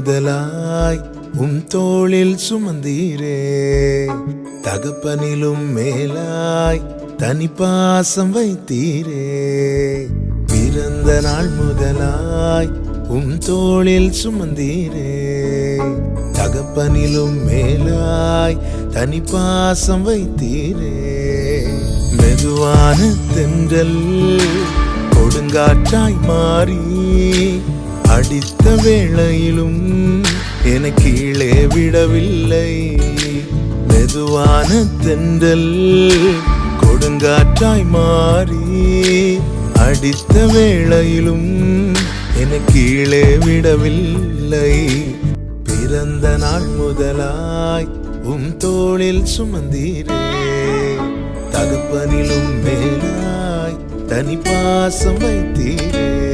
முதலாய் தோளில் சுமந்தீரே. தகப்பனிலும் மேலாய் தனி பாசம் வைத்தீரே. பிறந்த நாள் முதலாய் தோளில் சுமந்தீரே. தகப்பனிலும் மேலாய் தனி பாசம் வைத்தீரே. மெதுவான தென்றல் கொடுங்காற்றாய் மாறி அடித்த வேளையிலும் என கீழே விடவில்லை. மெதுவான தென்றல் கொடுங்காற்றாய் மாறி அடித்த வேளையிலும் என கீழே விடவில்லை. பிறந்த நாள் முதலாய் தோளில் சுமந்தீரே. தகப்பனிலும் மேலாய் தனி பாசம் வைத்தீரே.